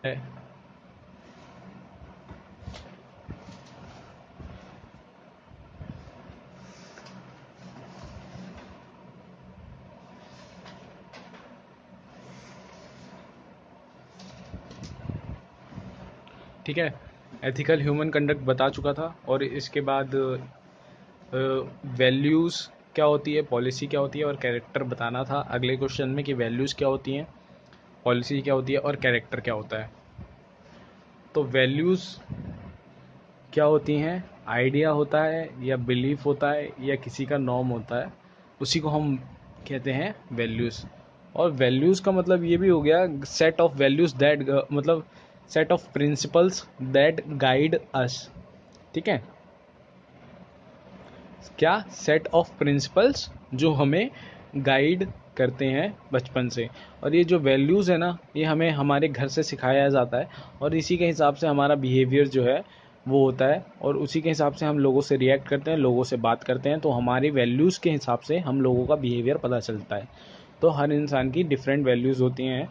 है। ठीक है, एथिकल ह्यूमन कंडक्ट बता चुका था, और इसके बाद वैल्यूज़ क्या होती है, पॉलिसी क्या होती है और कैरेक्टर बताना था अगले क्वेश्चन में, कि वैल्यूज़ क्या होती हैं, पॉलिसी क्या होती है और कैरेक्टर क्या होता है। तो वैल्यूज़ क्या होती हैं, आइडिया होता है या बिलीफ होता है या किसी का नॉर्म होता है, उसी को हम कहते हैं वैल्यूज़। और वैल्यूज़ का मतलब ये भी हो गया सेट ऑफ वैल्यूज़ दैट, मतलब set of principles that guide us. ठीक है, क्या, सेट ऑफ प्रिंसिपल्स जो हमें गाइड करते हैं बचपन से। और ये जो वैल्यूज़ है ना, ये हमें हमारे घर से सिखाया जाता है, और इसी के हिसाब से हमारा बिहेवियर जो है वो होता है, और उसी के हिसाब से हम लोगों से रिएक्ट करते हैं, लोगों से बात करते हैं। तो हमारी वैल्यूज़ के हिसाब से हम लोगों का बिहेवियर पता चलता है। तो हर इंसान की डिफरेंट वैल्यूज़ होती हैं,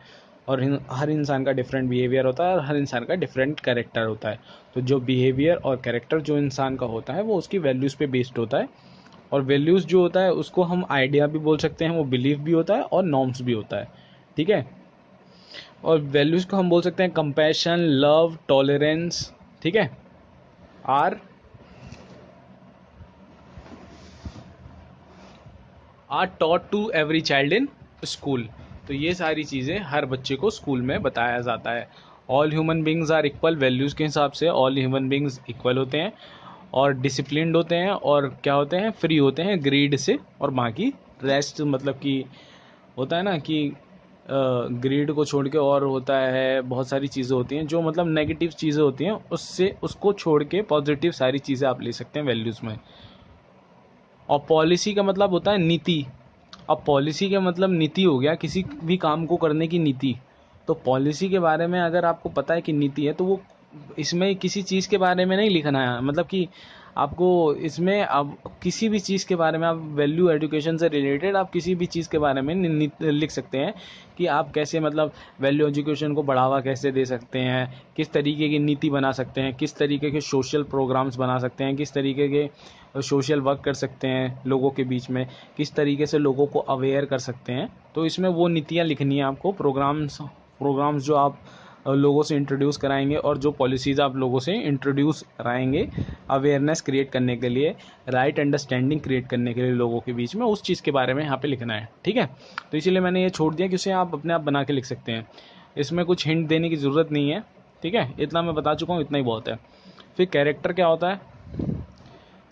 और हर इंसान का डिफरेंट बिहेवियर होता है, और हर इंसान का डिफरेंट कैरेक्टर होता है। तो जो बिहेवियर और कैरेक्टर जो इंसान का होता है वो उसकी वैल्यूज़ पे बेस्ड होता है। और वैल्यूज़ जो होता है उसको हम आइडिया भी बोल सकते हैं, वो बिलीफ भी होता है और नॉर्म्स भी होता है। ठीक है, और वैल्यूज़ को हम बोल सकते हैं कंपैशन, लव, टॉलरेंस। ठीक है, are taught to every child in school. तो ये सारी चीज़ें हर बच्चे को स्कूल में बताया जाता है। All human beings are equal, values के हिसाब से ऑल ह्यूमन बींग्स इक्वल होते हैं, और डिसिप्लिन्ड होते हैं, और क्या होते हैं, फ्री होते हैं ग्रीड से, और बाकी रेस्ट मतलब कि होता है ना कि ग्रीड को छोड़ के और होता है बहुत सारी चीज़ें होती हैं जो मतलब नेगेटिव चीज़ें होती हैं, उससे उसको छोड़ के पॉजिटिव सारी चीज़ें आप ले सकते हैं वैल्यूज़ में। और पॉलिसी का मतलब होता है नीति। अब पॉलिसी का मतलब नीति हो गया, किसी भी काम को करने की नीति। तो पॉलिसी के बारे में अगर आपको पता है कि नीति है, तो वो इसमें किसी चीज़ के बारे में नहीं लिखना है, मतलब कि आपको इसमें अब किसी भी चीज़ के बारे में, आप वैल्यू एजुकेशन से रिलेटेड आप किसी भी चीज़ के बारे में लिख सकते हैं कि आप कैसे मतलब वैल्यू एजुकेशन को बढ़ावा कैसे दे सकते हैं, किस तरीके की नीति बना सकते हैं, किस तरीके के सोशल प्रोग्राम्स बना सकते हैं, किस तरीके के सोशल वर्क कर सकते हैं लोगों के बीच में, किस तरीके से लोगों को अवेयर कर सकते हैं। तो इसमें वो नीतियाँ लिखनी है आपको, प्रोग्राम्स जो आप लोगों से इंट्रोड्यूस कराएंगे, और जो पॉलिसीज़ आप लोगों से इंट्रोड्यूस कराएंगे अवेयरनेस क्रिएट करने के लिए, राइट अंडरस्टैंडिंग क्रिएट करने के लिए लोगों के बीच में, उस चीज़ के बारे में यहाँ पे लिखना है। ठीक है, तो इसीलिए मैंने ये छोड़ दिया कि उसे आप अपने आप बना के लिख सकते हैं, इसमें कुछ हिंट देने की ज़रूरत नहीं है। ठीक है, इतना मैं बता चुका हूँ, इतना ही बहुत है। फिर कैरेक्टर क्या होता है,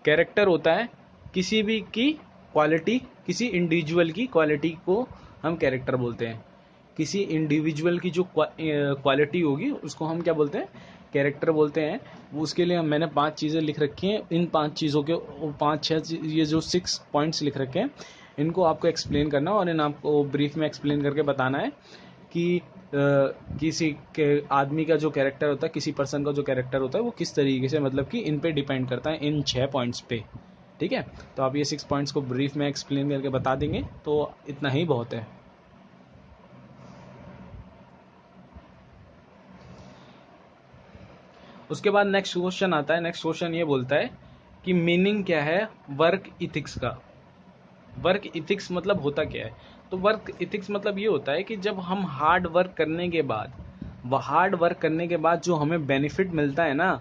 कैरेक्टर होता है किसी भी की क्वालिटी, किसी इंडिविजुअल की क्वालिटी को हम कैरेक्टर बोलते हैं। किसी इंडिविजुअल की जो क्वालिटी होगी उसको हम क्या बोलते हैं, कैरेक्टर बोलते हैं। उसके लिए मैंने 5 चीज़ें लिख रखी हैं, इन 5 चीज़ों के 5-6 ये जो 6 पॉइंट्स लिख रखे हैं, इनको आपको एक्सप्लेन करना, और इन आपको ब्रीफ में एक्सप्लेन करके बताना है कि किसी के आदमी का जो कैरेक्टर होता है, किसी पर्सन का जो कैरेक्टर होता है, वो किस तरीके से मतलब कि इन पे डिपेंड करता है, इन 6 पॉइंट्स पे। ठीक है, तो आप ये 6 पॉइंट्स को ब्रीफ में एक्सप्लेन करके बता देंगे तो इतना ही बहुत है। उसके बाद नेक्स्ट क्वेश्चन आता है। नेक्स्ट क्वेश्चन ये बोलता है कि मीनिंग क्या है वर्क इथिक्स का। वर्क इथिक्स मतलब होता क्या है। तो वर्क इथिक्स मतलब ये होता है कि जब हम हार्ड वर्क करने के बाद, हार्ड वर्क करने के बाद जो हमें बेनिफिट मिलता है ना,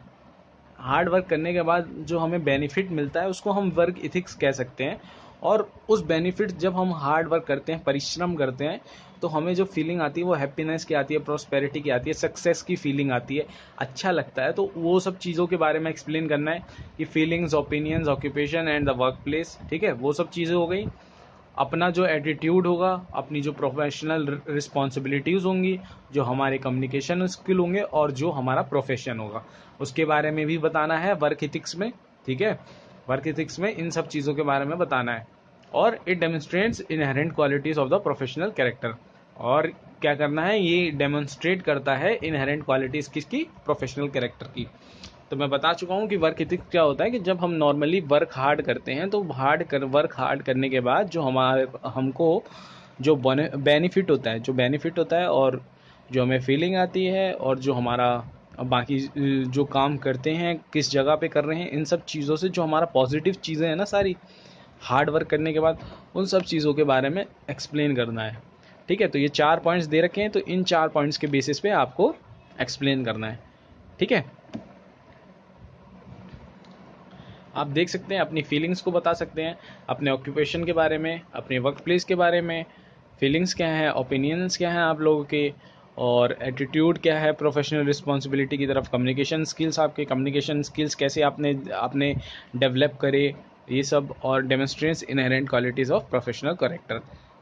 हार्ड वर्क करने के बाद जो हमें बेनिफिट मिलता है उसको हम वर्क इथिक्स कह सकते हैं। और उस बेनिफिट, जब हम हार्ड वर्क करते हैं, परिश्रम करते हैं, तो हमें जो फीलिंग आती है वो हैप्पीनेस की आती है, प्रोस्पेरिटी की आती है, सक्सेस की फीलिंग आती है, अच्छा लगता है। तो वो सब चीज़ों के बारे में एक्सप्लेन करना है कि feelings, opinions, occupation and the work place. ठीक है, वो सब चीज़ें हो गई। अपना जो एटीट्यूड होगा, अपनी जो प्रोफेशनल रिस्पॉन्सिबिलिटीज़ होंगी, जो हमारे कम्युनिकेशन स्किल होंगे, और जो हमारा प्रोफेशन होगा, उसके बारे में भी बताना है वर्क इथिक्स में। ठीक है, वर्क इथिक्स में इन सब चीज़ों के बारे में बताना है। और it demonstrates inherent qualities of the professional character. और क्या करना है, ये डेमोन्स्ट्रेट करता है इनहेरेंट क्वालिटीज़ किसकी, प्रोफेशनल कैरेक्टर की। तो मैं बता चुका हूँ कि वर्क एथिक्स क्या होता है, कि जब हम नॉर्मली वर्क हार्ड करते हैं, तो वर्क हार्ड करने के बाद जो हमारे हमको जो बेनिफिट होता है, और जो हमें फीलिंग आती है और जो हमारा बाकी जो काम करते हैं किस जगह पे कर रहे हैं, इन सब चीज़ों से जो हमारा पॉजिटिव चीज़ें हैं ना सारी, हार्ड वर्क करने के बाद उन सब चीज़ों के बारे में एक्सप्लेन करना है। ठीक है, तो ये 4 पॉइंट्स दे रखे हैं, तो इन 4 पॉइंट्स के बेसिस पे आपको एक्सप्लेन करना है। ठीक है, आप देख सकते हैं, अपनी फीलिंग्स को बता सकते हैं, अपने ऑक्यूपेशन के बारे में, अपने वर्क प्लेस के बारे में फीलिंग्स क्या हैं, ओपिनियंस क्या हैं आप लोगों के, और एटीट्यूड क्या है प्रोफेशनल रिस्पॉन्सिबिलिटी की तरफ, कम्युनिकेशन स्किल्स, आपके कम्युनिकेशन स्किल्स कैसे आपने डेवलप करे, ये सब, और demonstrates inherent qualities of professional character,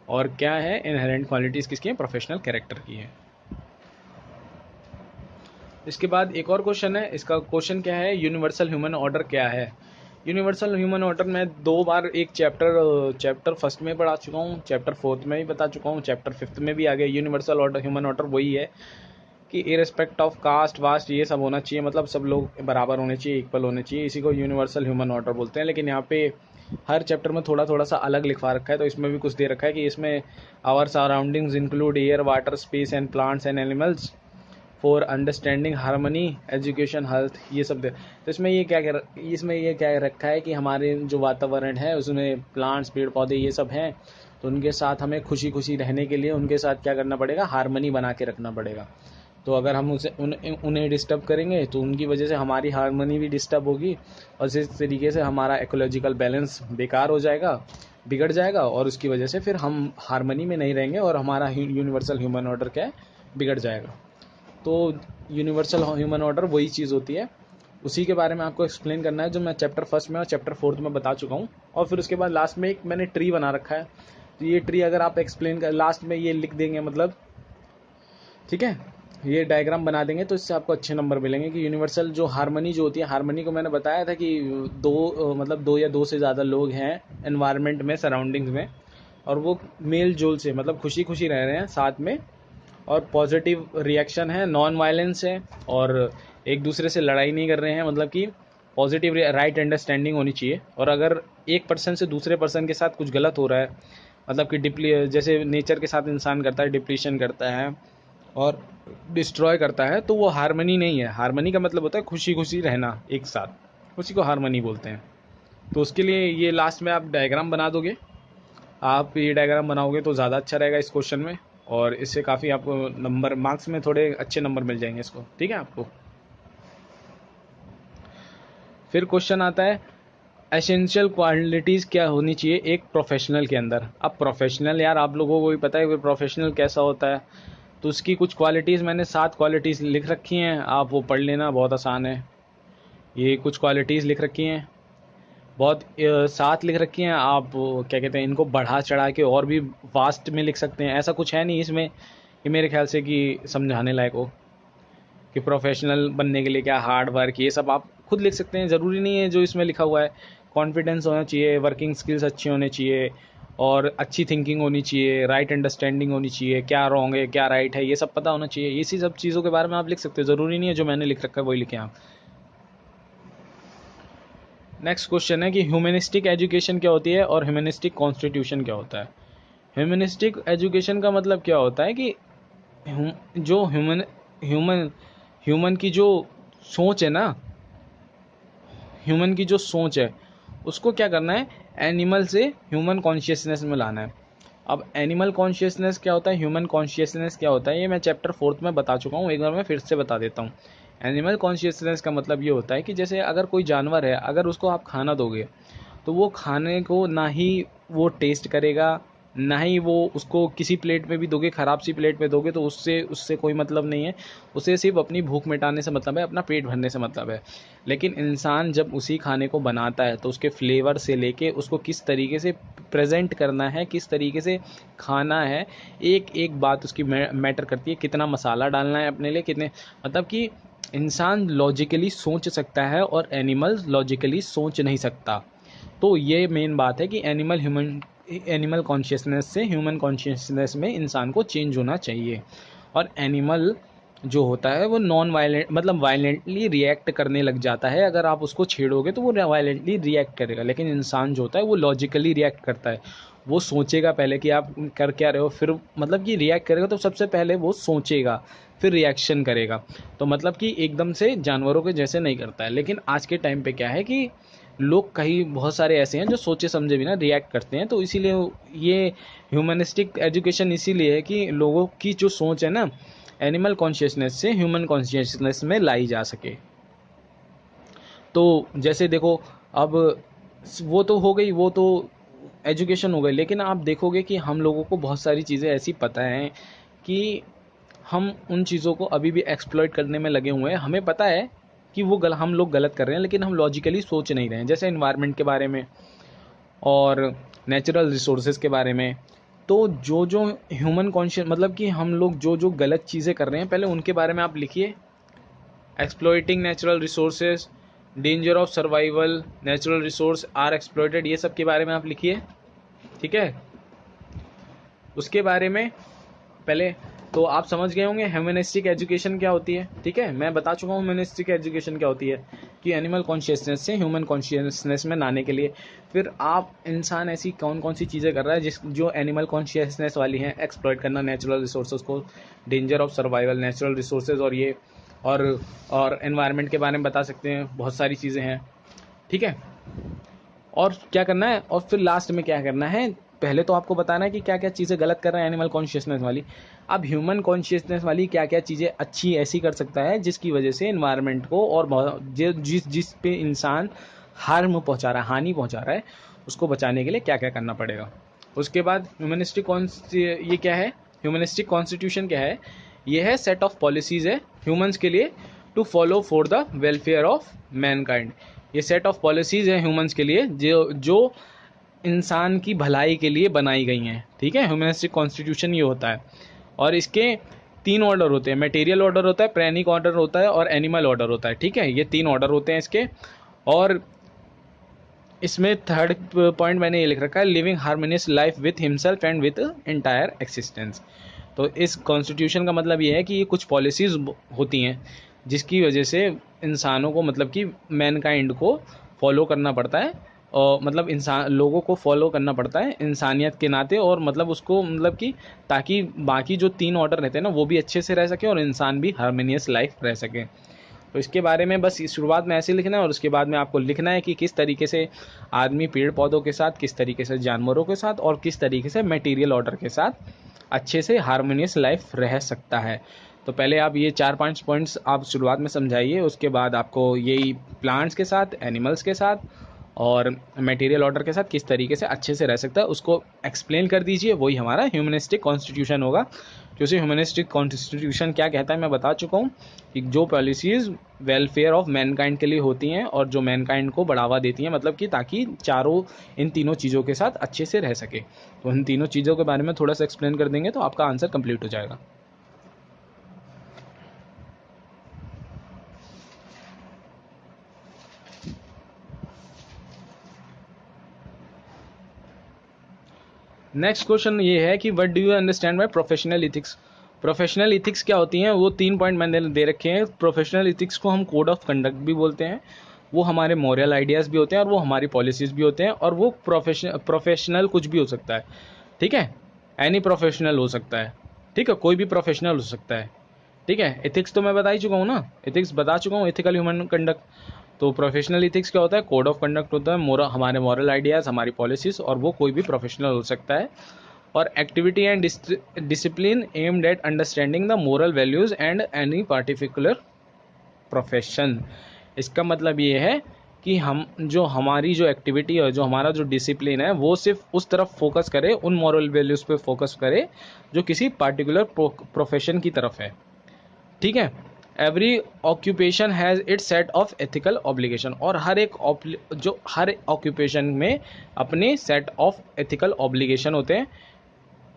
और क्या है इनहेरेंट क्वालिटीज़ किसकी हैं, प्रोफेशनल कैरेक्टर की है। इसके बाद एक और क्वेश्चन है, इसका क्वेश्चन क्या है, यूनिवर्सल ह्यूमन ऑर्डर क्या है। यूनिवर्सल ह्यूमन ऑर्डर मैं 2 बार एक चैप्टर फर्स्ट में पढ़ा चुका हूँ, चैप्टर 4th में भी बता चुका हूँ, चैप्टर 5th में भी आ गया। यूनिवर्सल ऑर्डर ह्यूमन ऑर्डर वही है कि इरेस्पेक्ट ऑफ कास्ट वास्ट ये सब होना चाहिए, मतलब सब लोग बराबर होने चाहिए, इक्वल होने चाहिए, इसी को यूनिवर्सल ह्यूमन ऑर्डर बोलते हैं। लेकिन यहाँ पे हर चैप्टर में थोड़ा थोड़ा सा अलग लिखवा रखा है, तो इसमें भी कुछ दे रखा है कि इसमें our surroundings include air water space and plants and animals for understanding harmony education health, ये सब दे। तो इसमें ये क्या रखा है कि हमारे जो वातावरण है उसमें प्लांट्स पेड़ पौधे ये सब हैं, तो उनके साथ हमें खुशी खुशी रहने के लिए उनके साथ क्या करना पड़ेगा, हार्मनी बना के रखना पड़ेगा। तो अगर हम उन्हें डिस्टर्ब करेंगे तो उनकी वजह से हमारी हार्मनी भी डिस्टर्ब होगी, और इस तरीके से हमारा इकोलॉजिकल बैलेंस बेकार हो जाएगा, बिगड़ जाएगा, और उसकी वजह से फिर हम हार्मनी में नहीं रहेंगे और हमारा यूनिवर्सल ह्यूमन ऑर्डर क्या है, बिगड़ जाएगा। तो यूनिवर्सल ह्यूमन ऑर्डर वही चीज़ होती है, उसी के बारे में आपको एक्सप्लेन करना है, जो मैं चैप्टर 1 में और चैप्टर 4th में बता चुका हूँ। और फिर उसके बाद लास्ट में एक मैंने ट्री बना रखा है, तो ये ट्री अगर आप एक्सप्लेन कर लास्ट में ये लिख देंगे, मतलब ठीक है, ये डायग्राम बना देंगे, तो इससे आपको अच्छे नंबर मिलेंगे। कि यूनिवर्सल जो हार्मनी जो होती है, हार्मनी को मैंने बताया था कि दो या दो से ज़्यादा लोग हैं एनवायरनमेंट में, सराउंडिंग्स में, और वो मेल जोल से मतलब खुशी खुशी रह रहे हैं साथ में, और पॉजिटिव रिएक्शन है, नॉन वायलेंस है, और एक दूसरे से लड़ाई नहीं कर रहे हैं, मतलब कि पॉजिटिव राइट अंडरस्टैंडिंग होनी चाहिए। और अगर एक पर्सन से दूसरे पर्सन के साथ कुछ गलत हो रहा है, मतलब कि जैसे नेचर के साथ इंसान करता है, डिप्लीशन करता है और डिस्ट्रॉय करता है, तो वो हार्मनी नहीं है। हार्मनी का मतलब होता है खुशी खुशी रहना एक साथ, उसी को हार्मनी बोलते हैं। तो उसके लिए ये लास्ट में आप डायग्राम बना दोगे, आप ये डायग्राम बनाओगे तो ज़्यादा अच्छा रहेगा इस क्वेश्चन में, और इससे काफ़ी आपको नंबर, मार्क्स में थोड़े अच्छे नंबर मिल जाएंगे इसको। ठीक है आपको। फिर क्वेश्चन आता है, एसेंशियल क्वालिटीज़ क्या होनी चाहिए एक प्रोफेशनल के अंदर। अब प्रोफेशनल, यार आप लोगों को भी पता है कि प्रोफेशनल कैसा होता है, तो उसकी कुछ क्वालिटीज़ मैंने 7 क्वालिटीज़ लिख रखी हैं, आप वो पढ़ लेना, बहुत आसान है। ये कुछ क्वालिटीज़ लिख रखी हैं, बहुत 7 लिख रखी हैं, आप क्या कहते हैं, इनको बढ़ा चढ़ा के और भी वास्ट में लिख सकते हैं, ऐसा कुछ है नहीं इसमें कि मेरे ख्याल से कि समझाने लायक हो कि प्रोफेशनल बनने के लिए क्या हार्ड वर्क, ये सब आप खुद लिख सकते हैं, ज़रूरी नहीं है जो इसमें लिखा हुआ है। कॉन्फिडेंस होना चाहिए, वर्किंग स्किल्स अच्छी होने चाहिए, और अच्छी थिंकिंग होनी चाहिए, राइट अंडरस्टैंडिंग होनी चाहिए, क्या रॉन्ग है क्या राइट है ये सब पता होना चाहिए। इसी सब चीज़ों के बारे में आप लिख सकते हो, ज़रूरी नहीं है जो मैंने लिख रखा है वही लिखें आप। नेक्स्ट क्वेश्चन है कि ह्यूमनिस्टिक एजुकेशन क्या होती है और ह्यूमनिस्टिक कॉन्स्टिट्यूशन क्या होता है। ह्यूमनिस्टिक एजुकेशन का मतलब क्या होता है कि जो ह्यूमन की जो सोच है ना, ह्यूमन की जो सोच है उसको क्या करना है, एनिमल से ह्यूमन कॉन्शियसनेस में लाना है। अब एनिमल कॉन्शियसनेस क्या होता है, ह्यूमन कॉन्शियसनेस क्या होता है, ये मैं चैप्टर 4th में बता चुका हूँ, एक बार मैं फिर से बता देता हूँ। एनिमल कॉन्शियसनेस का मतलब ये होता है कि जैसे अगर कोई जानवर है, अगर उसको आप खाना दोगे तो वो खाने को ना ही वो टेस्ट करेगा, ना ही वो उसको किसी प्लेट में भी दोगे, ख़राब सी प्लेट में दोगे तो उससे कोई मतलब नहीं है, उसे सिर्फ अपनी भूख मिटाने से मतलब है, अपना पेट भरने से मतलब है। लेकिन इंसान जब उसी खाने को बनाता है तो उसके फ्लेवर से लेके उसको किस तरीके से प्रेजेंट करना है, किस तरीके से खाना है, एक एक बात उसकी मैटर करती है। कितना मसाला डालना है अपने लिए, कितने, मतलब कि इंसान लॉजिकली सोच सकता है और एनिमल लॉजिकली सोच नहीं सकता। तो ये मेन बात है कि एनिमल कॉन्शियसनेस से ह्यूमन कॉन्शियसनेस में इंसान को चेंज होना चाहिए। और एनिमल जो होता है वो नॉन वायलेंट, मतलब वायलेंटली रिएक्ट करने लग जाता है, अगर आप उसको छेड़ोगे तो वो वायलेंटली रिएक्ट करेगा। लेकिन इंसान जो होता है वो लॉजिकली रिएक्ट करता है, वो सोचेगा पहले कि आप कर क्या रहे हो, फिर मतलब कि रिएक्ट करेगा तो सबसे पहले वो सोचेगा, फिर रिएक्शन करेगा। तो मतलब कि एकदम से जानवरों के जैसे नहीं करता है। लेकिन आज के टाइम पे क्या है कि लोग कहीं बहुत सारे ऐसे हैं जो सोचे समझे बिना रिएक्ट करते हैं। तो इसीलिए ये ह्यूमनिस्टिक एजुकेशन इसीलिए है कि लोगों की जो सोच है ना, एनिमल कॉन्शियसनेस से ह्यूमन कॉन्शियसनेस में लाई जा सके। तो जैसे देखो, अब वो तो हो गई, वो तो एजुकेशन हो गई, लेकिन आप देखोगे कि हम लोगों को बहुत सारी चीज़ें ऐसी पता हैं कि हम उन चीज़ों को अभी भी एक्सप्लॉइट करने में लगे हुए हैं। हमें पता है कि वो हम लोग गलत कर रहे हैं, लेकिन हम लॉजिकली सोच नहीं रहे हैं। जैसे इन्वायरमेंट के बारे में और नेचुरल रिसोर्सेज के बारे में। तो जो जो ह्यूमन कॉन्शियस मतलब कि हम लोग जो जो गलत चीज़ें कर रहे हैं, पहले उनके बारे में आप लिखिए। Exploiting natural resources, danger of survival, natural resource are exploited, ये सब के बारे में आप लिखिए। ठीक है, उसके बारे में पहले तो आप समझ गए होंगे ह्यूमनिस्टिक एजुकेशन क्या होती है। ठीक है, मैं बता चुका हूँ ह्यूमनिस्टिक एजुकेशन क्या होती है, कि एनिमल कॉन्शियसनेस से ह्यूमन कॉन्शियसनेस में लाने के लिए फिर आप इंसान ऐसी कौन कौन सी चीज़ें कर रहा है जो एनिमल कॉन्शियसनेस वाली हैं। एक्सप्लॉइट करना नेचुरल रिसोर्सेज को, danger of survival, natural resources, और ये और एनवायरनमेंट के बारे में बता सकते हैं। बहुत सारी चीज़ें हैं। ठीक है, और क्या करना है, और फिर लास्ट में क्या करना है, पहले तो आपको बताना है कि क्या क्या चीज़ें गलत कर रहे हैं एनिमल कॉन्शियसनेस वाली। अब ह्यूमन कॉन्शियसनेस वाली क्या क्या चीज़ें अच्छी ऐसी कर सकता है जिसकी वजह से एनवायरनमेंट को और जिस पे इंसान हार्म पहुंचा रहा है, हानि पहुंचा रहा है, उसको बचाने के लिए क्या क्या करना पड़ेगा। उसके बाद ये क्या है, ह्यूमनिस्टिक कॉन्स्टिट्यूशन क्या है, ये है सेट ऑफ पॉलिसीज है ह्यूमंस के लिए to follow for the welfare of mankind. ये सेट ऑफ पॉलिसीज है ह्यूमंस के लिए जो इंसान की भलाई के लिए बनाई गई हैं। ठीक है, ह्यूमनिस्टिक कॉन्स्टिट्यूशन ये होता है। और इसके 3 ऑर्डर होते हैं, मटेरियल ऑर्डर होता है, प्रेनिक ऑर्डर होता है और एनिमल ऑर्डर होता है। ठीक है, ये 3 ऑर्डर होते हैं इसके। और इसमें थर्ड पॉइंट मैंने ये लिख रखा है, living harmonious life with himself and with entire existence. तो इस कॉन्स्टिट्यूशन का मतलब ये है कि ये कुछ पॉलिसीज होती हैं जिसकी वजह से इंसानों को मतलब कि मैनकाइंड को फॉलो करना पड़ता है, और मतलब इंसान लोगों को फॉलो करना पड़ता है इंसानियत के नाते, और मतलब उसको मतलब कि ताकि बाकी जो 3 ऑर्डर रहते हैं ना वो भी अच्छे से रह सके और इंसान भी हार्मोनियस लाइफ रह सके। तो इसके बारे में बस शुरुआत में ऐसे लिखना है, और उसके बाद में आपको लिखना है कि किस तरीके से आदमी पेड़ पौधों के साथ, किस तरीके से जानवरों के साथ, और किस तरीके से मटेरियल ऑर्डर के साथ अच्छे से हार्मोनियस लाइफ रह सकता है। तो पहले आप ये 4-5 पॉइंट्स आप शुरुआत में समझाइए। उसके बाद आपको यही प्लांट्स के साथ, एनिमल्स के साथ और मटेरियल ऑर्डर के साथ किस तरीके से अच्छे से रह सकता है उसको एक्सप्लेन कर दीजिए। वही हमारा ह्यूमनिस्टिक कॉन्स्टिट्यूशन होगा। क्योंकि ह्यूमनिस्टिक कॉन्स्टिट्यूशन क्या कहता है मैं बता चुका हूँ, कि जो पॉलिसीज़ वेलफेयर ऑफ मैनकाइंड के लिए होती हैं और जो मैनकाइंड को बढ़ावा देती हैं, मतलब कि ताकि इन तीनों चीज़ों के साथ अच्छे से रह सके। तो इन तीनों चीज़ों के बारे में थोड़ा सा एक्सप्लेन कर देंगे तो आपका आंसर कंप्लीट हो जाएगा। नेक्स्ट क्वेश्चन ये है कि what do you understand by professional ethics. Professional ethics क्या होती हैं, वो 3 पॉइंट मैंने दे रखे हैं। प्रोफेशनल इथिक्स को हम कोड ऑफ कंडक्ट भी बोलते हैं, वो हमारे मॉरल आइडियाज़ भी होते हैं और वो हमारी पॉलिसीज़ भी होते हैं, और वो प्रोफेशनल कुछ भी हो सकता है। ठीक है, एनी प्रोफेशनल हो सकता है। ठीक है, कोई भी प्रोफेशनल हो सकता है। ठीक है, एथिक्स तो मैं बता ही चुका हूँ ना, एथिक्स बता चुका हूँ, एथिकल ह्यूमन कंडक्ट। तो प्रोफेशनल इथिक्स क्या होता है, कोड ऑफ कंडक्ट होता है, हमारे मॉरल आइडियाज़, हमारी पॉलिसीज़, और वो कोई भी प्रोफेशनल हो सकता है। और activity and discipline aimed at understanding the moral values and any particular profession. इसका मतलब ये है कि हमारी जो एक्टिविटी है, जो हमारा जो डिसिप्लिन है, वो सिर्फ उस तरफ फोकस करे, उन मॉरल वैल्यूज़ पे फोकस करे जो किसी पार्टिकुलर प्रोफेशन की तरफ है। ठीक है, every occupation has its set of ethical obligation, और हर ऑक्यूपेशन में अपने सेट ऑफ एथिकल ऑब्लिगेशन होते हैं,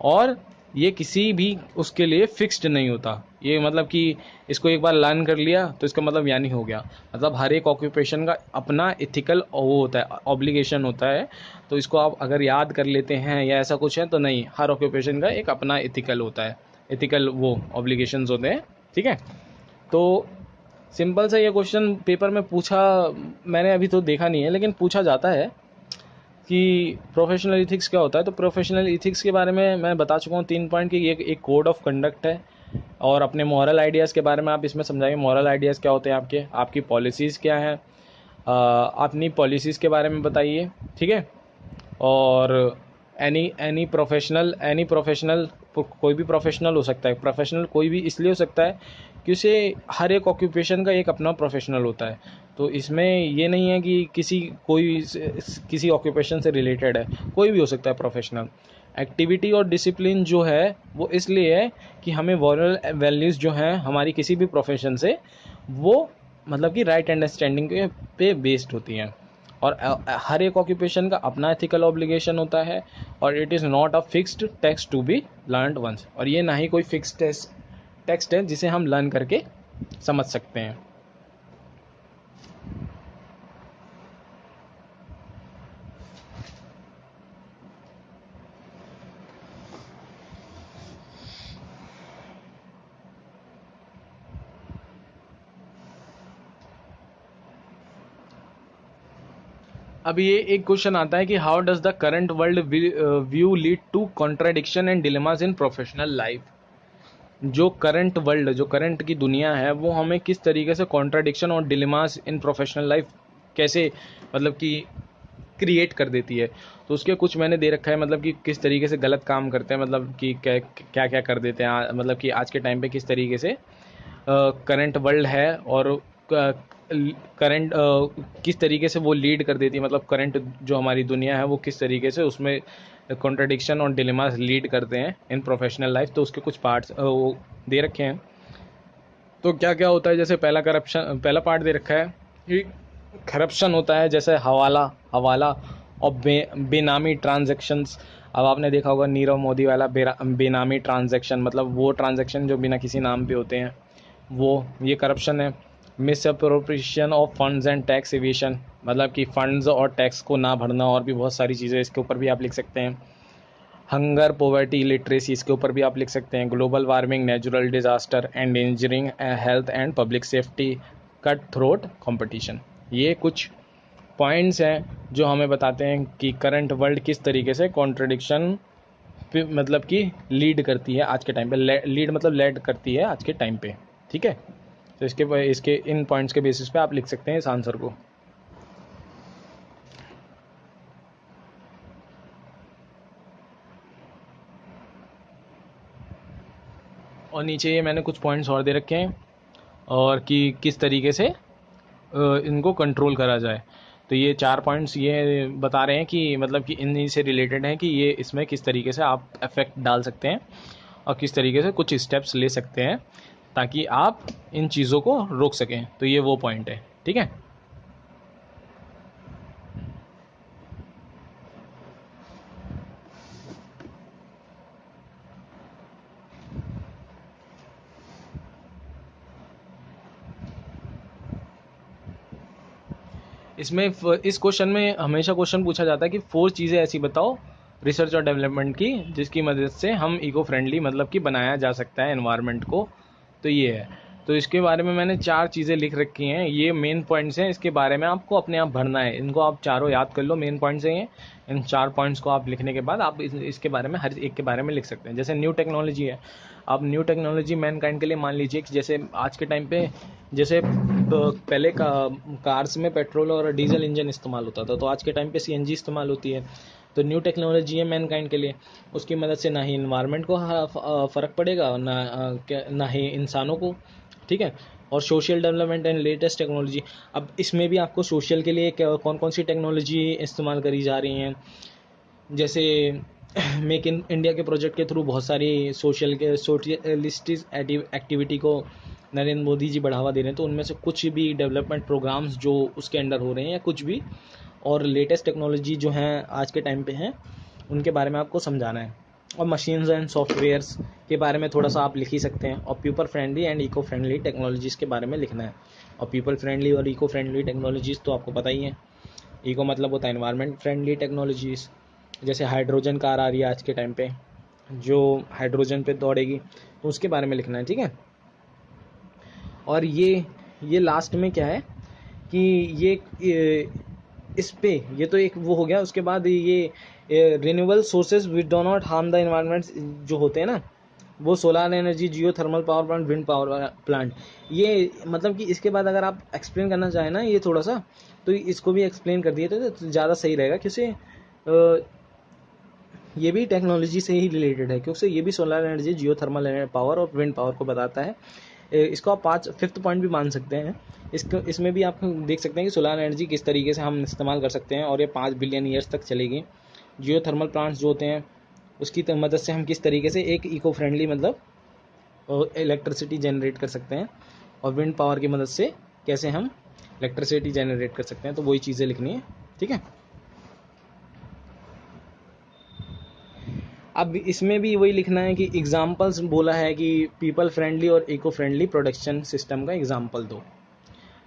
और ये किसी भी उसके लिए फिक्स्ड नहीं होता। ये मतलब कि इसको एक बार लर्न कर लिया तो इसका मतलब यानी हो गया, मतलब हर एक ऑक्यूपेशन का अपना एथिकल वो होता है, ऑब्लिगेशन होता है। तो इसको आप अगर याद कर लेते हैं या ऐसा कुछ है तो नहीं, हर ऑक्यूपेशन का एक अपना एथिकल होता है, एथिकल वो ऑब्लिगेशंस होते हैं। ठीक है, तो सिंपल सा ये क्वेश्चन पेपर में पूछा, मैंने अभी तो देखा नहीं है लेकिन पूछा जाता है कि प्रोफेशनल इथिक्स क्या होता है। तो प्रोफेशनल इथिक्स के बारे में मैं बता चुका हूँ 3 पॉइंट, कि ये एक कोड ऑफ कंडक्ट है और अपने मॉरल आइडियाज़ के बारे में आप इसमें समझाइए। मॉरल आइडियाज़ क्या होते हैं आपके, आपकी पॉलिसीज़ क्या हैं, अपनी पॉलिसीज़ के बारे में बताइए, ठीक है। और एनी प्रोफेशनल, कोई भी प्रोफेशनल हो सकता है। प्रोफेशनल कोई भी इसलिए हो सकता है कि उसे हर एक ऑक्यूपेशन का एक अपना प्रोफेशनल होता है। तो इसमें ये नहीं है कि किसी ऑक्यूपेशन से रिलेटेड है, कोई भी हो सकता है प्रोफेशनल। एक्टिविटी और डिसिप्लिन जो है वो इसलिए है कि हमें मॉरल वैल्यूज़ जो हैं हमारी किसी भी प्रोफेशन से, वो मतलब कि राइट अंडरस्टैंडिंग पे बेस्ड होती हैं। और हर एक ऑक्यूपेशन का अपना एथिकल ऑब्लिगेशन होता है, और it is not a fixed text to be learned once. और ये ना ही कोई फिक्स टेक्स्ट है जिसे हम लर्न करके समझ सकते हैं। अब ये एक क्वेश्चन आता है कि how does the current world view lead to contradiction and dilemmas in professional life. जो करंट की दुनिया है वो हमें किस तरीके से कॉन्ट्राडिक्शन और डिलेमास इन प्रोफेशनल लाइफ कैसे मतलब कि क्रिएट कर देती है। तो उसके कुछ मैंने दे रखा है, मतलब कि किस तरीके से गलत काम करते हैं, मतलब कि क्या क्या क्या कर देते हैं, मतलब कि आज के टाइम पे किस तरीके से करंट वर्ल्ड है, और करंट किस तरीके से वो लीड कर देती है, मतलब करंट जो हमारी दुनिया है वो किस तरीके से उसमें कॉन्ट्रडिक्शन और डिलेमास लीड करते हैं इन प्रोफेशनल लाइफ। तो उसके कुछ पार्ट्स वो दे रखे हैं। तो क्या क्या होता है, जैसे पहला पार्ट दे रखा है कि करप्शन होता है, जैसे हवाला और बेनामी ट्रांजैक्शंस। अब आपने देखा होगा नीरव मोदी वाला बेनामी ट्रांजैक्शन, मतलब वो ट्रांजैक्शन जो बिना किसी नाम पे होते हैं, वो ये करप्शन है। Miss appropriation of funds and tax aviation, मतलब कि फंड्स और टैक्स को ना भरना, और भी बहुत सारी चीज़ें इसके ऊपर भी आप लिख सकते हैं। हंगर, पॉवर्टी, लिटरेसी, इसके ऊपर भी आप लिख सकते हैं। Global warming, natural disaster, endangering health and public safety, cut throat competition. ये कुछ पॉइंट्स हैं जो हमें बताते हैं कि करंट वर्ल्ड किस तरीके से कॉन्ट्रडिक्शन पे मतलब कि लीड करती है आज के टाइम पे। लीड मतलब लेड करती है आज के टाइम पे, ठीक है। तो इसके इन पॉइंट्स के बेसिस पे आप लिख सकते हैं इस आंसर को। और नीचे ये मैंने कुछ पॉइंट्स और दे रखे हैं, और कि किस तरीके से इनको कंट्रोल करा जाए। तो ये 4 पॉइंट्स ये बता रहे हैं कि मतलब कि इन से रिलेटेड हैं कि ये इसमें किस तरीके से आप इफेक्ट डाल सकते हैं, और किस तरीके से कुछ स्टेप्स ले सकते हैं ताकि आप इन चीज़ों को रोक सकें। तो ये वो पॉइंट है, ठीक है। इस क्वेश्चन में हमेशा क्वेश्चन पूछा जाता है कि 4 चीज़ें ऐसी बताओ रिसर्च और डेवलपमेंट की जिसकी मदद से हम इको फ्रेंडली मतलब कि बनाया जा सकता है एनवायरनमेंट को। तो ये है। तो इसके बारे में मैंने 4 चीज़ें लिख रखी हैं, ये मेन पॉइंट्स हैं। इसके बारे में आपको अपने आप भरना है, इनको आप चारों याद कर लो, मेन पॉइंट्स हैं ये। इन 4 पॉइंट्स को आप लिखने के बाद आप इसके बारे में हर एक के बारे में लिख सकते हैं। जैसे न्यू टेक्नोलॉजी है, अब न्यू टेक्नोलॉजी मैनकाइंड के लिए मान लीजिए कि जैसे आज के टाइम पे जैसे पहले कार्स में पेट्रोल और डीजल इंजन इस्तेमाल होता था, तो आज के टाइम पे सीएनजी इस्तेमाल होती है। तो न्यू टेक्नोलॉजी है मैनकाइंड के लिए, उसकी मदद से ना ही इन्वायरमेंट को फ़र्क पड़ेगा, ना ही इंसानों को, ठीक है। और social development and latest technology, अब इसमें भी आपको सोशल के लिए कौन कौन सी टेक्नोलॉजी इस्तेमाल करी जा रही हैं। जैसे मेक इन इंडिया के प्रोजेक्ट के थ्रू बहुत सारी सोशलिस्टिक एक्टिविटी को नरेंद्र मोदी जी बढ़ावा दे रहे हैं। तो उनमें से कुछ भी डेवलपमेंट प्रोग्राम्स जो उसके अंडर हो रहे हैं या कुछ भी, और लेटेस्ट टेक्नोलॉजी जो हैं आज के टाइम पे हैं, उनके बारे में आपको समझाना है। और मशीन्स एंड सॉफ्टवेयर्स के बारे में थोड़ा सा आप लिख ही सकते हैं। और people friendly and eco friendly technologies के बारे में लिखना है। और पीपल फ्रेंडली और इको फ्रेंडली टेक्नोलॉजीज़ तो आपको पता ही है। इको मतलब होता है एनवायरनमेंट फ्रेंडली टेक्नोलॉजीज़, जैसे हाइड्रोजन कार आ रही है आज के टाइम पे जो हाइड्रोजन पे दौड़ेगी, तो उसके बारे में लिखना है, ठीक है। और ये लास्ट में क्या है कि इस पे ये तो एक वो हो गया। उसके बाद ये renewable sources which do not harm the environment जो होते हैं ना, वो solar energy, geothermal power plant, wind power plant. ये मतलब कि इसके बाद अगर आप एक्सप्लेन करना चाहें ना ये थोड़ा सा, तो इसको भी एक्सप्लेन कर दिए तो ज़्यादा सही रहेगा, क्योंकि ये भी टेक्नोलॉजी से ही रिलेटेड है, क्योंकि ये भी solar energy, geothermal power और विंड पावर को बताता है। इसको आप फिफ्थ पॉइंट भी मान सकते हैं। इसमें भी आप देख सकते हैं कि सोलर एनर्जी किस तरीके से हम इस्तेमाल कर सकते हैं और ये 5 बिलियन ईयर्स तक चलेगी। जियो थर्मल प्लांट्स जो होते हैं उसकी मदद से हम किस तरीके से एक इको फ्रेंडली मतलब इलेक्ट्रिसिटी जनरेट कर सकते हैं, और विंड पावर की मदद से कैसे हम इलेक्ट्रिसिटी जनरेट कर सकते हैं। तो वही चीज़ें लिखनी है, ठीक है। अब इसमें भी वही लिखना है कि एग्जाम्पल्स बोला है कि पीपल फ्रेंडली और इको फ्रेंडली प्रोडक्शन सिस्टम का एग्जाम्पल दो।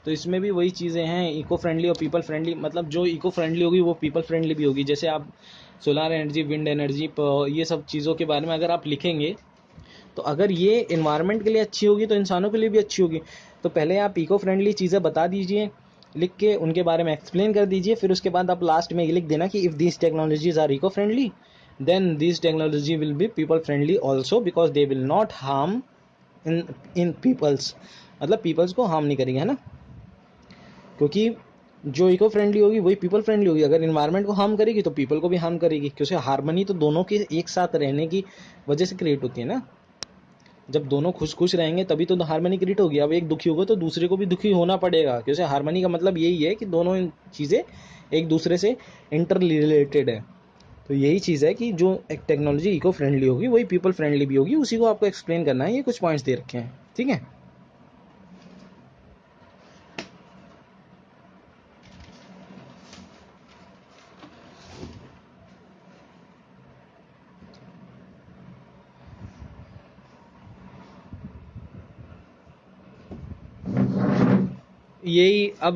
तो इसमें भी वही चीज़ें हैं, इको फ्रेंडली और पीपल फ्रेंडली, मतलब जो इको फ्रेंडली होगी वो पीपल फ्रेंडली भी होगी। जैसे आप सोलार एनर्जी, विंड एनर्जी, ये सब चीज़ों के बारे में अगर आप लिखेंगे तो अगर ये इन्वायरमेंट के लिए अच्छी होगी तो इंसानों के लिए भी अच्छी होगी। तो पहले आप इको फ्रेंडली चीज़ें बता दीजिए, लिख के उनके बारे में एक्सप्लेन कर दीजिए, फिर उसके बाद आप लास्ट में ये लिख देना कि if these technologies are eco friendly then these technology will be people friendly also because they will not harm in peoples, मतलब peoples को हार्म नहीं करेंगे, है ना। क्योंकि जो इको फ्रेंडली होगी वही पीपल फ्रेंडली होगी। अगर इन्वायरमेंट को हार्म करेगी तो पीपल को भी हार्म करेगी, क्योंकि हार्मनी तो दोनों के एक साथ रहने की वजह से क्रिएट होती है ना। जब दोनों खुश खुश रहेंगे तभी तो हार्मनी क्रिएट होगी। अब एक दुखी होगा तो दूसरे को भी दुखी होना पड़ेगा, क्योंकि हार्मनी का मतलब यही है कि दोनों चीज़ें एक दूसरे से इंटर रिलेटेड है। तो यही चीज़ है कि जो एक टेक्नोलॉजी इको फ्रेंडली होगी वही पीपल फ्रेंडली भी होगी, उसी को आपको एक्सप्लेन करना है। ये कुछ पॉइंट्स दे रखे हैं, ठीक है।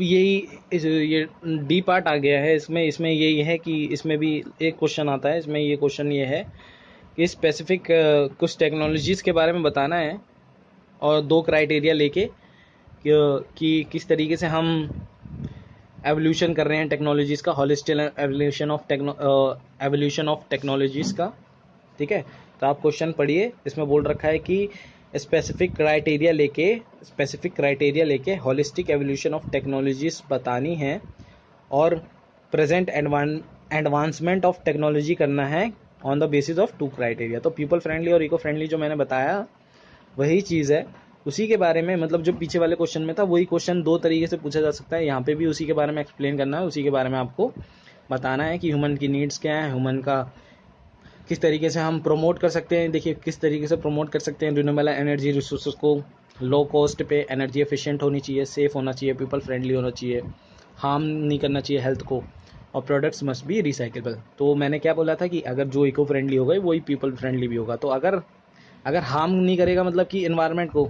ये डी पार्ट आ गया है इसमें। यही है कि इसमें भी एक क्वेश्चन आता है। इसमें ये क्वेश्चन ये है कि स्पेसिफिक कुछ टेक्नोलॉजीज़ के बारे में बताना है और 2 क्राइटेरिया लेके कि किस तरीके से हम एवोल्यूशन कर रहे हैं टेक्नोलॉजीज़ का, हॉलिस्टिक एवोल्यूशन ऑफ टेक्नोलॉजीज़ का, ठीक है। तो आप क्वेश्चन पढ़िए, इसमें बोल रखा है कि स्पेसिफिक क्राइटेरिया लेके हॉलिस्टिक एवोल्यूशन ऑफ टेक्नोलॉजीज बतानी है और प्रेजेंट एडवांसमेंट ऑफ टेक्नोलॉजी करना है on the basis of 2 criteria. तो पीपल फ्रेंडली और इको फ्रेंडली जो मैंने बताया वही चीज़ है, उसी के बारे में, मतलब जो पीछे वाले क्वेश्चन में था वही क्वेश्चन 2 तरीके से पूछा जा सकता है। यहाँ पे भी उसी के बारे में एक्सप्लेन करना है, उसी के बारे में आपको बताना है कि ह्यूमन की नीड्स क्या है, ह्यूमन का किस तरीके से हम प्रमोट कर सकते हैं। देखिए किस तरीके से प्रमोट कर सकते हैं रिन्यूएबल एनर्जी रिसोर्सेज को, लो कॉस्ट पे, एनर्जी एफिशिएंट होनी चाहिए, सेफ होना चाहिए, पीपल फ्रेंडली होना चाहिए, हार्म नहीं करना चाहिए हेल्थ को, और प्रोडक्ट्स मस्ट बी रिसाइकेबल। तो मैंने क्या बोला था कि अगर जो इको फ्रेंडली होगा वही पीपल फ्रेंडली भी होगा। तो अगर हार्म नहीं करेगा मतलब कि इन्वायरमेंट को,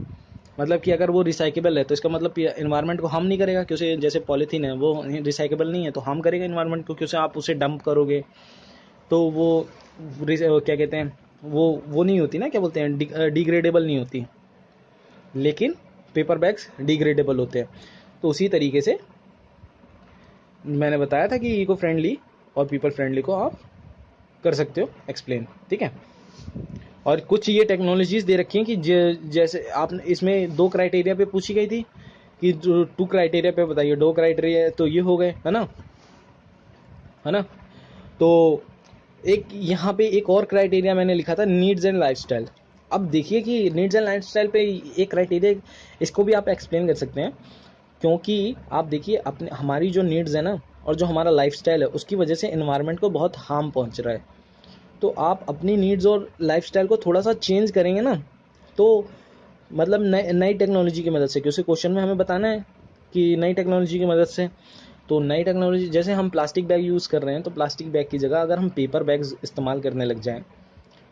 मतलब कि अगर वो रिसाइकेबल है तो इसका मतलब इन्वायरमेंट को हार्म नहीं करेगा, क्योंकि जैसे पॉलीथीन है वो रिसाइकेबल नहीं है तो हार्म करेगा इन्वायरमेंट को, क्योंकि आप उसे डंप करोगे तो वो क्या कहते हैं, वो नहीं होती ना, क्या बोलते हैं, डिग्रेडेबल नहीं होती, लेकिन पेपर बैग्स डिग्रेडेबल होते हैं। तो उसी तरीके से मैंने बताया था कि इको फ्रेंडली और पीपल फ्रेंडली को आप कर सकते हो एक्सप्लेन, ठीक है। और कुछ ये टेक्नोलॉजीज दे रखी हैं कि जैसे आपने इसमें 2 क्राइटेरिया पे पूछी गई थी कि 2 क्राइटेरिया पे बताइए, 2 क्राइटेरिया तो ये हो गए, है ना। तो एक यहाँ पे एक और क्राइटेरिया मैंने लिखा था, नीड्स एंड लाइफस्टाइल। अब देखिए कि नीड्स एंड लाइफस्टाइल पे एक क्राइटेरिया, इसको भी आप एक्सप्लेन कर सकते हैं, क्योंकि आप देखिए अपने हमारी जो नीड्स है ना और जो हमारा लाइफस्टाइल है उसकी वजह से एनवायरनमेंट को बहुत हार्म पहुंच रहा है। तो आप अपनी नीड्स और लाइफस्टाइल को थोड़ा सा चेंज करेंगे ना, तो मतलब नई टेक्नोलॉजी की मदद से, क्योंकि क्वेश्चन में हमें बताना है कि नई टेक्नोलॉजी की मदद से। तो नई टेक्नोलॉजी, जैसे हम प्लास्टिक बैग यूज़ कर रहे हैं तो प्लास्टिक बैग की जगह अगर हम पेपर बैग्स इस्तेमाल करने लग जाएं,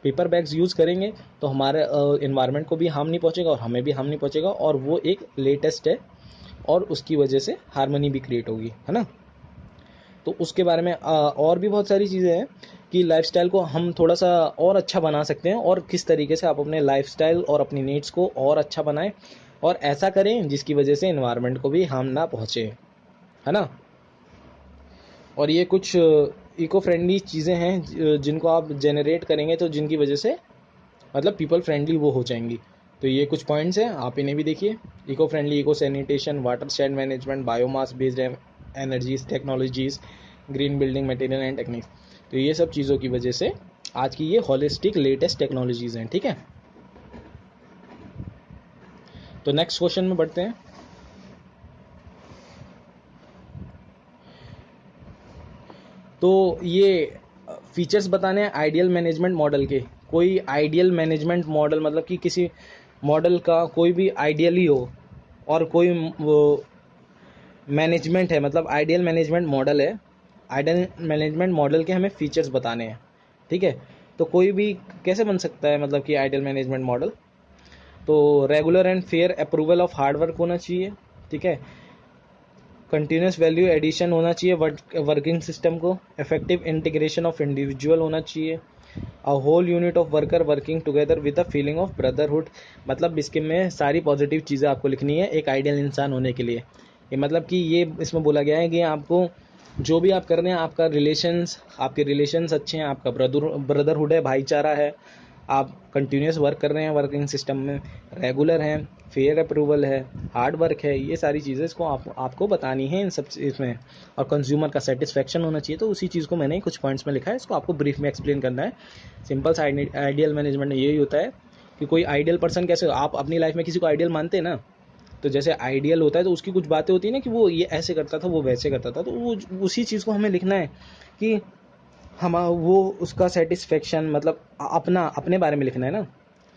पेपर बैग्स यूज़ करेंगे तो हमारे इन्वायरमेंट को भी हार्म नहीं पहुंचेगा और हमें भी हार्म नहीं पहुंचेगा, और वो एक लेटेस्ट है और उसकी वजह से हार्मनी भी क्रिएट होगी, है ना। तो उसके बारे में और भी बहुत सारी चीज़ें हैं कि लाइफस्टाइल को हम थोड़ा सा और अच्छा बना सकते हैं, और किस तरीके से आप अपने लाइफस्टाइल और अपनी नीड्स को और अच्छा बनाएं और ऐसा करें जिसकी वजह से इन्वायरमेंट को भी हार्म ना पहुँचे, है ना। और ये कुछ इको फ्रेंडली चीज़ें हैं जिनको आप जनरेट करेंगे तो जिनकी वजह से मतलब पीपल फ्रेंडली वो हो जाएंगी। तो ये कुछ पॉइंट्स हैं, आप इन्हें भी देखिए। Eco friendly, eco sanitation, watershed management, biomass based energies technologies, green building material and techniques. तो ये सब चीज़ों की वजह से आज की ये होलिस्टिक लेटेस्ट टेक्नोलॉजीज हैं, ठीक है। तो नेक्स्ट क्वेश्चन में बढ़ते हैं। तो ये फीचर्स बताने हैं आइडियल मैनेजमेंट मॉडल के। कोई आइडियल मैनेजमेंट मॉडल मतलब कि किसी मॉडल का कोई भी आइडियल ही हो, और कोई वो मैनेजमेंट है, मतलब आइडियल मैनेजमेंट मॉडल है। आइडियल मैनेजमेंट मॉडल के हमें फीचर्स बताने हैं, ठीक है। तो कोई भी कैसे बन सकता है मतलब कि आइडियल मैनेजमेंट मॉडल। तो regular and fair approval of hard work होना चाहिए, ठीक है। कंटिन्यूस वैल्यू एडिशन होना चाहिए वर्किंग सिस्टम को। इफेक्टिव इंटीग्रेशन ऑफ इंडिविजुअल होना चाहिए। A whole unit of worker working together with a feeling of brotherhood. मतलब इसके में सारी पॉजिटिव चीज़ें आपको लिखनी है एक आइडियल इंसान होने के लिए। ये मतलब कि ये इसमें बोला गया है कि आपको जो भी आप कर रहे हैं, आपका रिलेशंस, आपके रिलेशंस अच्छे हैं, आपका ब्रदरहुड है, भाईचारा है, आप कंटिन्यूस वर्क कर रहे हैं वर्किंग सिस्टम में, रेगुलर हैं, फेयर अप्रूवल है, हार्ड वर्क है, ये सारी चीज़ें इसको आपको बतानी है इन सब इसमें। और कंज्यूमर का सेटिस्फेक्शन होना चाहिए। तो उसी चीज़ को मैंने कुछ पॉइंट्स में लिखा है, इसको आपको ब्रीफ में एक्सप्लेन करना है। सिंपल सा आइडियल मैनेजमेंट यही होता है कि कोई आइडियल पर्सन कैसे, आप अपनी लाइफ में किसी को आइडियल मानते हैं ना, तो जैसे आइडियल होता है तो उसकी कुछ बातें होती है ना कि वो ये ऐसे करता था, वो वैसे करता था, तो वो उसी चीज़ को हमें लिखना है कि हम वो उसका सेटिस्फेक्शन मतलब अपना अपने बारे में लिखना है ना।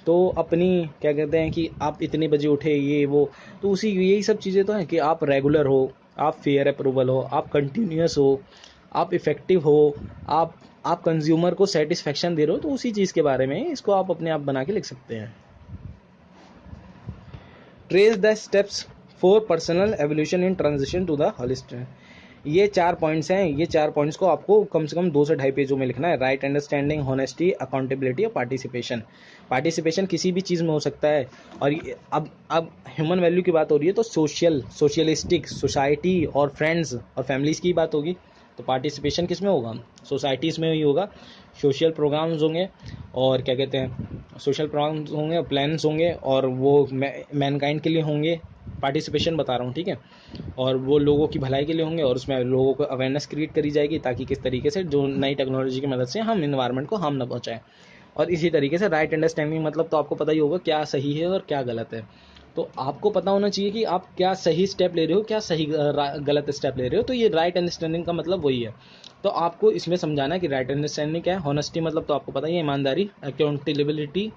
तो अपनी क्या कहते हैं कि आप इतने बजे उठे ये वो, तो उसी यही सब चीज़ें तो हैं कि आप रेगुलर हो, आप फेयर अप्रूवल हो, आप कंटिन्यूस हो, आप इफ़ेक्टिव हो, आप कंज्यूमर को सेटिस्फेक्शन दे रहे हो। तो उसी चीज़ के बारे में इसको आप अपने आप बना के लिख सकते हैं। Trace the steps for personal evolution in transition to the holistic. ये 4 पॉइंट्स हैं। ये 4 पॉइंट्स को आपको कम से कम 2 से ढाई पेजों में लिखना है। राइट अंडरस्टैंडिंग, होनेस्टी, अकाउंटेबिलिटी और पार्टिसिपेशन। पार्टिसिपेशन किसी भी चीज़ में हो सकता है। और अब ह्यूमन वैल्यू की बात हो रही है तो सोशलिस्टिक, सोसाइटी और फ्रेंड्स और फैमिलीज़ की बात होगी। तो पार्टिसिपेशन किस में होगा, सोसाइटीज़ में ही होगा। सोशल प्रोग्राम्स होंगे और क्या कहते हैं, सोशल प्रोग्राम्स होंगे, प्लान्स होंगे, और वो मैनकाइंड के लिए होंगे। पार्टिसिपेशन बता रहा हूँ, ठीक है। और वो लोगों की भलाई के लिए होंगे, और उसमें लोगों को अवेयरनेस क्रिएट करी जाएगी ताकि किस तरीके से जो नई टेक्नोलॉजी की मदद से हम इन्वायरमेंट को हार्म ना पहुँचाएं। और इसी तरीके से राइट अंडरस्टैंडिंग मतलब तो आपको पता ही होगा क्या सही है और क्या गलत है। तो आपको पता होना चाहिए कि आप क्या सही स्टेप ले रहे हो, क्या सही गलत स्टेप ले रहे हो। तो ये राइट अंडरस्टैंडिंग का मतलब वही है। तो आपको इसमें समझाना है कि राइट अंडरस्टैंडिंग क्या है। होनेस्टी मतलब तो आपको पता ही है, ईमानदारी। अकाउंटेबिलिटी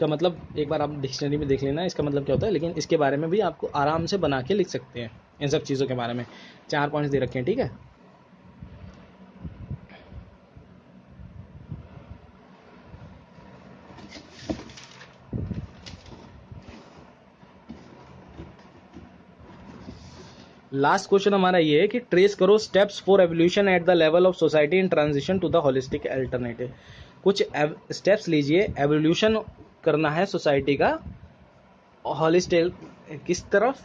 का मतलब एक बार आप डिक्शनरी में देख लेना इसका मतलब क्या होता है, लेकिन इसके बारे में भी आपको आराम से बना के लिख सकते हैं इन सब चीज़ों के बारे में। 4 पॉइंट्स दे रखे हैं, ठीक है। लास्ट क्वेश्चन हमारा ये है कि ट्रेस करो steps for evolution at the level of society in transition to the holistic alternative. कुछ स्टेप्स लीजिए, एवोल्यूशन करना है सोसाइटी का होलिस्टिक किस तरफ,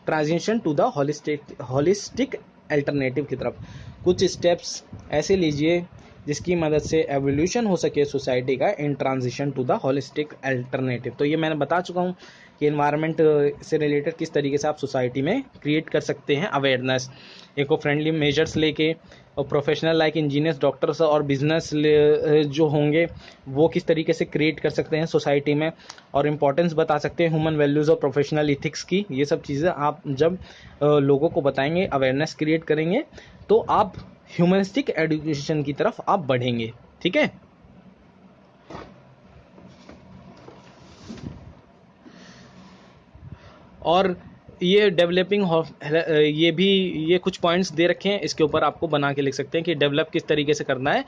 transition to the holistic alternative की तरफ। कुछ स्टेप्स ऐसे लीजिए जिसकी मदद से एवोल्यूशन हो सके सोसाइटी का in transition to the holistic alternative. तो ये मैंने बता चुका हूँ कि एनवायरनमेंट से रिलेटेड किस तरीके से आप सोसाइटी में क्रिएट कर सकते हैं अवेयरनेस, इको फ्रेंडली मेजर्स लेके, और प्रोफेशनल लाइक इंजीनियर्स, डॉक्टर्स और बिजनेस जो होंगे वो किस तरीके से क्रिएट कर सकते हैं सोसाइटी में, और इम्पोर्टेंस बता सकते हैं ह्यूमन वैल्यूज़ और प्रोफेशनल इथिक्स की। ये सब चीज़ें आप जब लोगों को बताएंगे, अवेयरनेस क्रिएट करेंगे, तो आप ह्यूमनिस्टिक एजुकेशन की तरफ आप बढ़ेंगे, ठीक है। और ये डेवलपिंग ये भी, ये कुछ पॉइंट्स दे रखे हैं, इसके ऊपर आपको बना के लिख सकते हैं कि डेवलप किस तरीके से करना है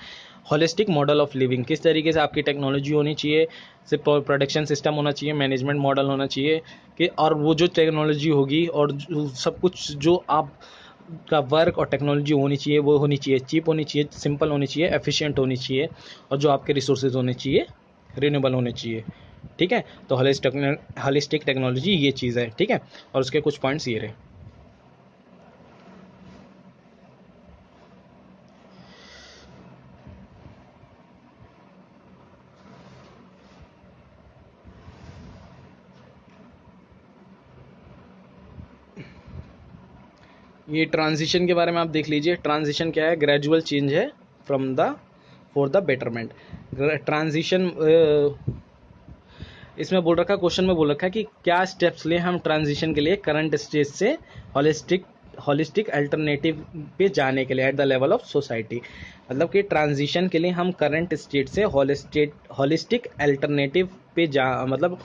होलिस्टिक मॉडल ऑफ लिविंग, किस तरीके से आपकी टेक्नोलॉजी होनी चाहिए, सिर्फ प्रोडक्शन सिस्टम होना चाहिए, मैनेजमेंट मॉडल होना चाहिए कि, और वो जो टेक्नोलॉजी होगी और सब कुछ जो आप का वर्क और टेक्नोलॉजी होनी चाहिए वो होनी चाहिए चीप होनी चाहिए, सिंपल होनी चाहिए, एफिशिएंट होनी चाहिए, और जो आपके रिसोर्सेज होने चाहिए रिन्यूएबल होने चाहिए, ठीक है। तो होलिस्टिक टेक्नोलॉजी ये चीज़ है, ठीक है। और उसके कुछ पॉइंट्स ये रहे। ये ट्रांजिशन के बारे में आप देख लीजिए। ट्रांजिशन क्या है? ग्रेजुअल चेंज है from the for the betterment. Transition इसमें बोल रखा, क्वेश्चन में बोल रखा है कि क्या स्टेप्स लें हम ट्रांजिशन के लिए करंट स्टेज से होलिस्टिक अल्टरनेटिव पे जाने के लिए eight the level of society. मतलब कि ट्रांजिशन के लिए हम करंट स्टेट से होलिस्टिक अल्टरनेटिव पे मतलब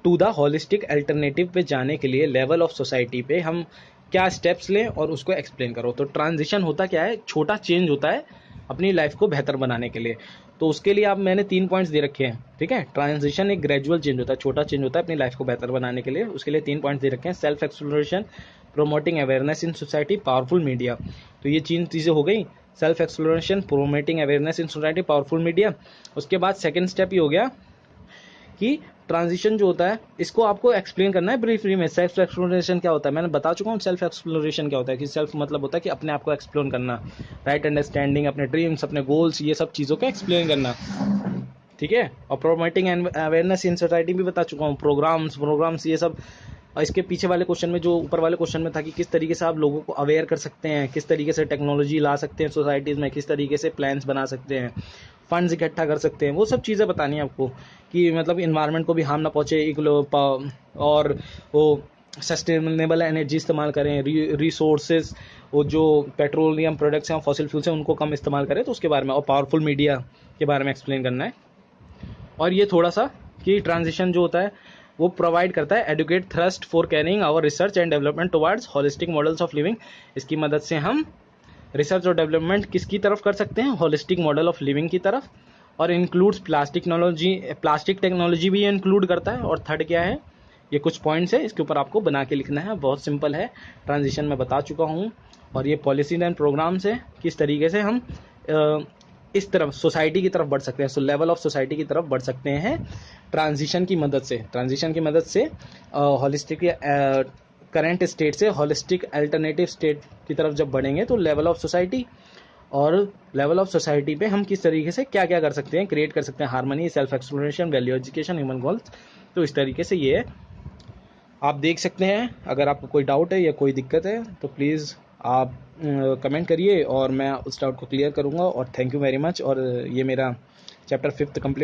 टू द होलिस्टिक अल्टरनेटिव पे जाने के लिए लेवल ऑफ सोसाइटी पे हम क्या स्टेप्स लें और उसको एक्सप्लेन करो। तो ट्रांजिशन होता क्या है? छोटा चेंज होता है अपनी लाइफ को बेहतर बनाने के लिए। तो उसके लिए आप मैंने 3 पॉइंट्स दे रखे हैं, ठीक है। ट्रांजिशन एक ग्रेजुअल चेंज होता है, छोटा चेंज होता है अपनी लाइफ को बेहतर बनाने के लिए। उसके लिए 3 पॉइंट्स दे रखे हैं। Self exploration, promoting awareness in society, powerful media. तो ये 3 चीज़ें हो गई, self exploration, promoting awareness in society, powerful media. उसके बाद सेकेंड स्टेप ये हो गया कि ट्रांजिशन जो होता है इसको आपको एक्सप्लेन करना है ब्रीफली में। सेल्फ एक्सप्लोरेशन क्या होता है मैंने बता चुका हूँ। सेल्फ एक्सप्लोरेशन क्या होता है कि सेल्फ मतलब होता है कि अपने आप को एक्सप्लोर करना, राइट अंडरस्टैंडिंग, अपने ड्रीम्स, अपने गोल्स, ये सब चीज़ों को एक्सप्लेन करना, ठीक है। और प्रोमोटिंग अवेयरनेस इन सोसाइटी भी बता चुका हूँ। प्रोग्राम्स ये सब। और इसके पीछे वाले क्वेश्चन में, जो ऊपर वाले क्वेश्चन में था कि किस तरीके से आप लोगों को अवेयर कर सकते हैं, किस तरीके से टेक्नोलॉजी ला सकते हैं सोसाइटीज़ में, किस तरीके से प्लान्स बना सकते हैं, फंड्स इकट्ठा कर सकते हैं, वो सब चीज़ें बतानी है आपको कि मतलब इन्वायरमेंट को भी हार्म ना पहुँचे, और वो सस्टेनेबल एनर्जी इस्तेमाल करें, रिसोर्सेज, वो जो पेट्रोलियम प्रोडक्ट्स हैं, फॉसिल फ्यूल्स हैं, उनको कम इस्तेमाल करें। तो उसके बारे में, और पावरफुल मीडिया के बारे में एक्सप्लेन करना है। और ये थोड़ा सा कि ट्रांजिशन जो होता है वो प्रोवाइड करता है adequate thrust for carrying our research and development towards holistic models of living. इसकी मदद से हम रिसर्च और डेवलपमेंट किसकी तरफ कर सकते हैं? होलिस्टिक मॉडल ऑफ लिविंग की तरफ। और इंक्लूड्स प्लास्टिक टेक्नोलॉजी भी इंक्लूड करता है। और थर्ड क्या है? ये कुछ पॉइंट्स है, इसके ऊपर आपको बना के लिखना है, बहुत सिंपल है। ट्रांजिशन में बता चुका हूँ। और ये पॉलिसी एंड प्रोग्राम्स है, किस तरीके से हम इस तरफ सोसाइटी की तरफ बढ़ सकते हैं, लेवल ऑफ सोसाइटी की तरफ बढ़ सकते हैं ट्रांजिशन की मदद से होलिस्टिक करंट स्टेट से होलिस्टिक अल्टरनेटिव स्टेट की तरफ जब बढ़ेंगे तो लेवल ऑफ सोसाइटी, और लेवल ऑफ सोसाइटी पे हम किस तरीके से क्या क्या कर सकते हैं, क्रिएट कर सकते हैं harmony, self exploration, value education, human goals. तो इस तरीके से ये आप देख सकते हैं। अगर आपको कोई डाउट है या कोई दिक्कत है तो प्लीज़ आप कमेंट करिए और मैं उस डाउट को क्लियर करूँगा। और थैंक यू वेरी मच। और ये मेरा चैप्टर 5th कंप्लीट